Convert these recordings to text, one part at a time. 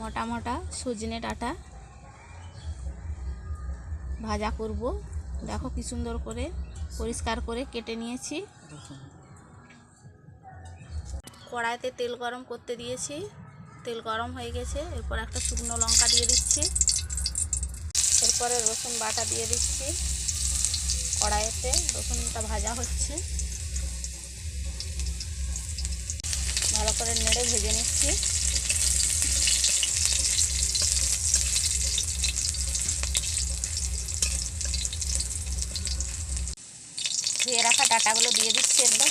মোটা মোটা সজনে ডাঁটা ভাজা করব। দেখো কি সুন্দর করে পরিষ্কার করে কেটে নিয়েছি। কড়াইতে তেল গরম করতে দিয়েছি, তেল গরম হয়ে গেছে। এরপর একটা শুকনো লঙ্কা দিয়ে দিচ্ছি, এরপরে রসুন বাটা দিয়ে দিচ্ছি। কড়াইতে রসুনটা ভাজা হচ্ছে, ভালো করে নেড়ে ভেজে নিচ্ছি। ধুয়ে রাখা ডাঁটাগুলো দিয়ে দিচ্ছি, এরপর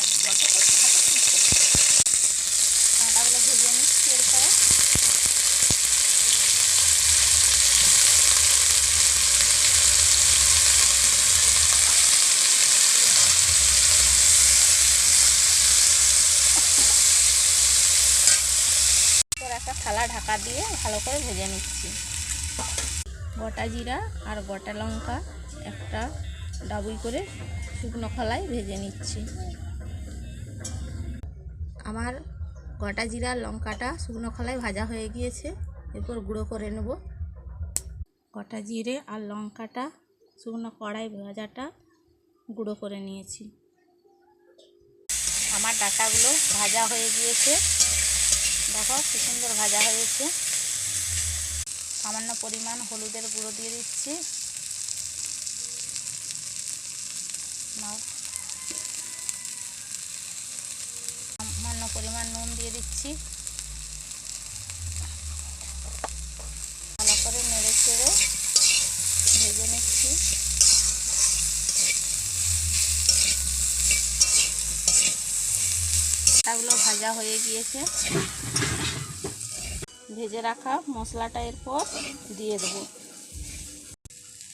ডাঁটাগুলো ভেজে নিচ্ছি। এরপরে একটা থালা ঢাকা দিয়ে ভালো করে ভেজে নিচ্ছি। গোটা জিরা আর গোটা লঙ্কা একটা ডাবুই করে শুকনো খোলায় ভেজে নিচ্ছি। আমার গোটা জিরা লঙ্কাটা শুকনো খোলায় ভাজা হয়ে গিয়েছে। এরপর গুঁড়ো করে নেব। গোটা জিরে আর লঙ্কাটা শুকনো কড়াই ভাজাটা গুঁড়ো করে নিয়েছি। আমার ডাঁটাগুলো ভাজা হয়ে গিয়েছে, দেখো কি সুন্দর ভাজা হয়েছে। সামান্য পরিমাণ হলুদের গুঁড়ো দিয়ে দিচ্ছি। সামান্য পরিমাণ নুন দিয়ে দিচ্ছি। ভালো করে নেড়ে চেড়ে ভেজে নিচ্ছি। ডাঁটাগুলো ভাজা হয়ে গিয়েছে। ভেজে রাখা মশলাটা এরপর দিয়ে দেবো।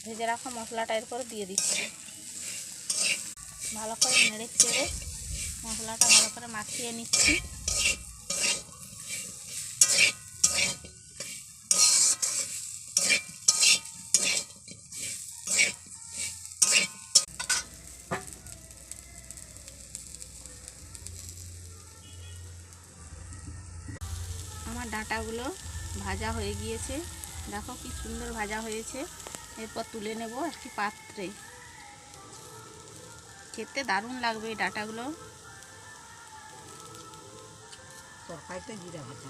ভেজে রাখা মশলাটা এরপর দিয়ে দিচ্ছি। ভালো করে নেড়ে চেড়ে মশলাটা ভালো করে মাখিয়ে নিচ্ছি। আমার ডাঁটাগুলো ভাজা হয়ে গিয়েছে, দেখো কি সুন্দর ভাজা হয়েছে। এরপর তুলে নেব একটি পাত্রে। খেতে দারুণ লাগবে এই ডাঁটাগুলো। তরকারিতে জিরা ভাজা।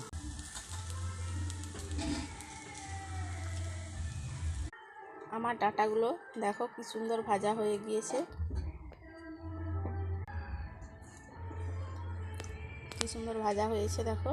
আমার ডাঁটাগুলো দেখো কি সুন্দর ভাজা হয়ে গিয়েছে, কি সুন্দর ভাজা হয়েছে দেখো।